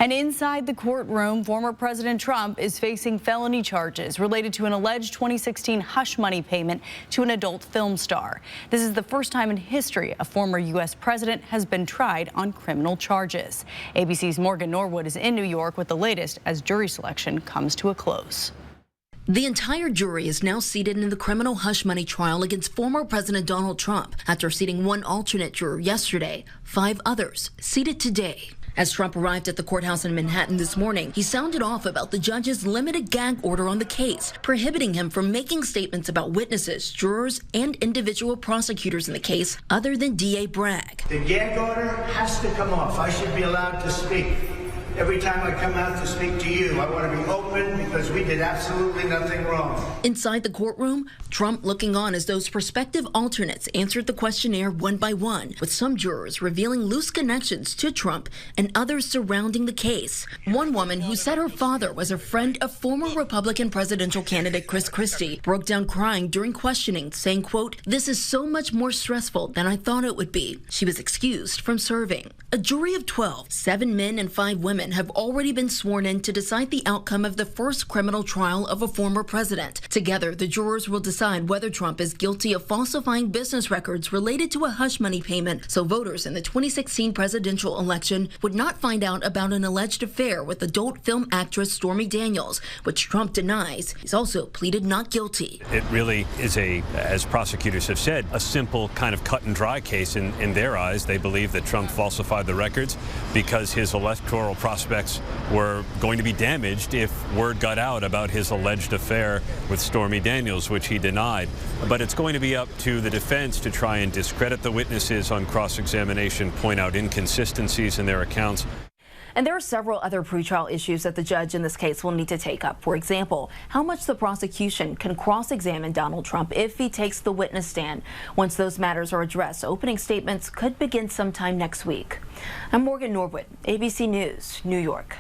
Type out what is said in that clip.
And inside the courtroom, former President Trump is facing felony charges related to an alleged 2016 hush money payment to an adult film star. This is the first time in history a former U.S. president has been tried on criminal charges. ABC's Morgan Norwood is in New York with the latest as jury selection comes to a close. The entire jury is now seated in the criminal hush money trial against former President Donald Trump. After seating one alternate juror yesterday, 5 others seated today. As Trump arrived at the courthouse in Manhattan this morning, he sounded off about the judge's limited gag order on the case, prohibiting him from making statements about witnesses, jurors, and individual prosecutors in the case other than DA Bragg. The gag order has to come off. I should be allowed to speak. Every time I come out to speak to you, I want to be open because we did absolutely nothing wrong. Inside the courtroom, Trump looking on as those prospective alternates answered the questionnaire one by one, with some jurors revealing loose connections to Trump and others surrounding the case. One woman who said her father was a friend of former Republican presidential candidate Chris Christie broke down crying during questioning, saying, quote, "This is so much more stressful than I thought it would be." She was excused from serving. A jury of 12, 7 men and 5 women have already been sworn in to decide the outcome of the first criminal trial of a former president. Together, the jurors will decide whether Trump is guilty of falsifying business records related to a hush money payment so voters in the 2016 presidential election would not find out about an alleged affair with adult film actress Stormy Daniels, which Trump denies. He's also pleaded not guilty. It really is as prosecutors have said, a simple kind of cut and dry case in their eyes. They believe that Trump falsified the records because his electoral prospects were going to be damaged if word got out about his alleged affair with Stormy Daniels, which he denied. But it's going to be up to the defense to try and discredit the witnesses on cross-examination, point out inconsistencies in their accounts. And there are several other pretrial issues that the judge in this case will need to take up. For example, how much the prosecution can cross-examine Donald Trump if he takes the witness stand. Once those matters are addressed, opening statements could begin sometime next week. I'm Morgan Norwood, ABC News, New York.